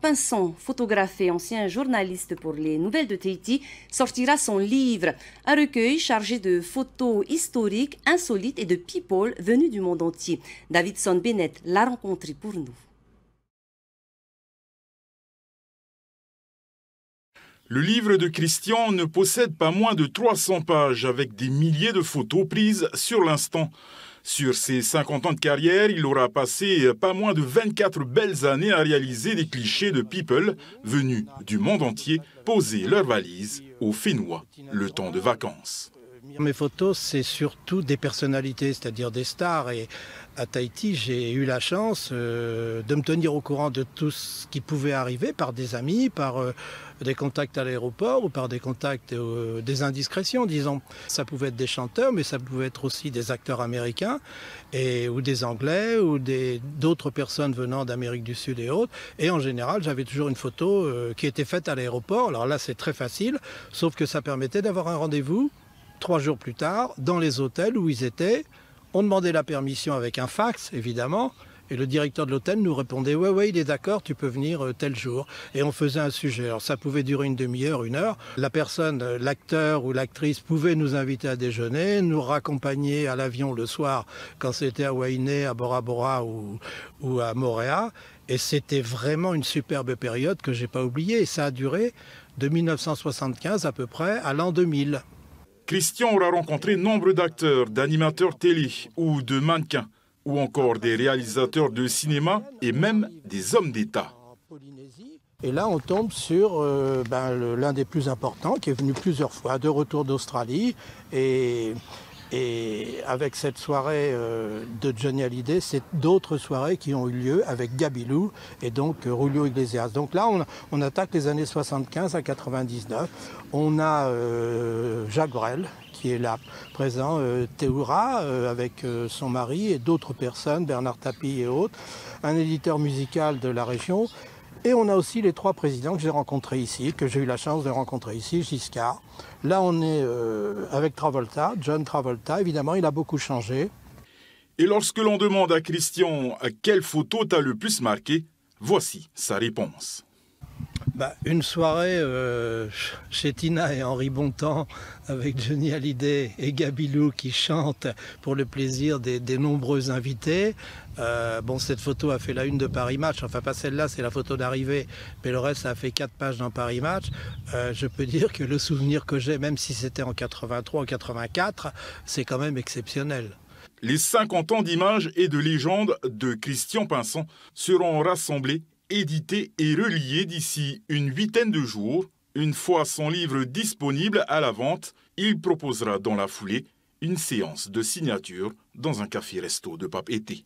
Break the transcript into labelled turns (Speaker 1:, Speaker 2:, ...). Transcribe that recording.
Speaker 1: Pinson, photographe et ancien journaliste pour les nouvelles de Tahiti, sortira son livre, un recueil chargé de photos historiques, insolites et de people venus du monde entier. Davidson Bennett l'a rencontré pour nous.
Speaker 2: Le livre de Christian ne possède pas moins de 300 pages avec des milliers de photos prises sur l'instant. Sur ses 50 ans de carrière, il aura passé pas moins de 24 belles années à réaliser des clichés de people venus du monde entier poser leurs valises aux Fénois le temps de vacances.
Speaker 3: Mes photos, c'est surtout des personnalités, c'est-à-dire des stars. Et à Tahiti, j'ai eu la chance de me tenir au courant de tout ce qui pouvait arriver par des amis, par des contacts à l'aéroport ou par des contacts, des indiscrétions, disons. Ça pouvait être des chanteurs, mais ça pouvait être aussi des acteurs américains ou des Anglais ou d'autres personnes venant d'Amérique du Sud et autres. Et en général, j'avais toujours une photo qui était faite à l'aéroport. Alors là, c'est très facile, sauf que ça permettait d'avoir un rendez-vous 3 jours plus tard, dans les hôtels où ils étaient. On demandait la permission avec un fax, évidemment, et le directeur de l'hôtel nous répondait « Ouais, il est d'accord, tu peux venir tel jour ». Et on faisait un sujet. Alors ça pouvait durer une demi-heure, 1 heure. La personne, l'acteur ou l'actrice pouvait nous inviter à déjeuner, nous raccompagner à l'avion le soir quand c'était à Wainé, à Bora Bora ou à Moorea. Et c'était vraiment une superbe période que je n'ai pas oubliée. Et ça a duré de 1975 à peu près à l'an 2000.
Speaker 2: Christian aura rencontré nombre d'acteurs, d'animateurs télé ou de mannequins, ou encore des réalisateurs de cinéma et même des hommes d'État.
Speaker 3: Et là, on tombe sur l'un des plus importants, qui est venu plusieurs fois, de retour d'Australie. Et avec cette soirée de Johnny Hallyday, c'est d'autres soirées qui ont eu lieu avec Gabilou et donc Julio Iglesias. Donc là, on attaque les années 75 à 99. On a Jacques Brel qui est là présent, Théoura avec son mari et d'autres personnes, Bernard Tapie et autres, un éditeur musical de la région. Et on a aussi les 3 présidents que j'ai rencontrés ici, que j'ai eu la chance de rencontrer ici, Giscard. Là, on est avec Travolta, John Travolta, évidemment, il a beaucoup changé.
Speaker 2: Et lorsque l'on demande à Christian quelle photo t'a le plus marqué, voici sa réponse.
Speaker 3: Une soirée chez Tina et Henri Bontemps avec Johnny Hallyday et Gabilou qui chantent pour le plaisir des nombreux invités. Cette photo a fait la une de Paris Match, enfin pas celle-là, c'est la photo d'arrivée, mais le reste ça a fait 4 pages dans Paris Match. Je peux dire que le souvenir que j'ai, même si c'était en 83 ou 84, c'est quand même exceptionnel.
Speaker 2: Les 50 ans d'images et de légendes de Christian Pinson seront rassemblés, édité et relié d'ici une 8aine de jours. Une fois son livre disponible à la vente, il proposera dans la foulée une séance de signature dans un café-resto de Pape-Été.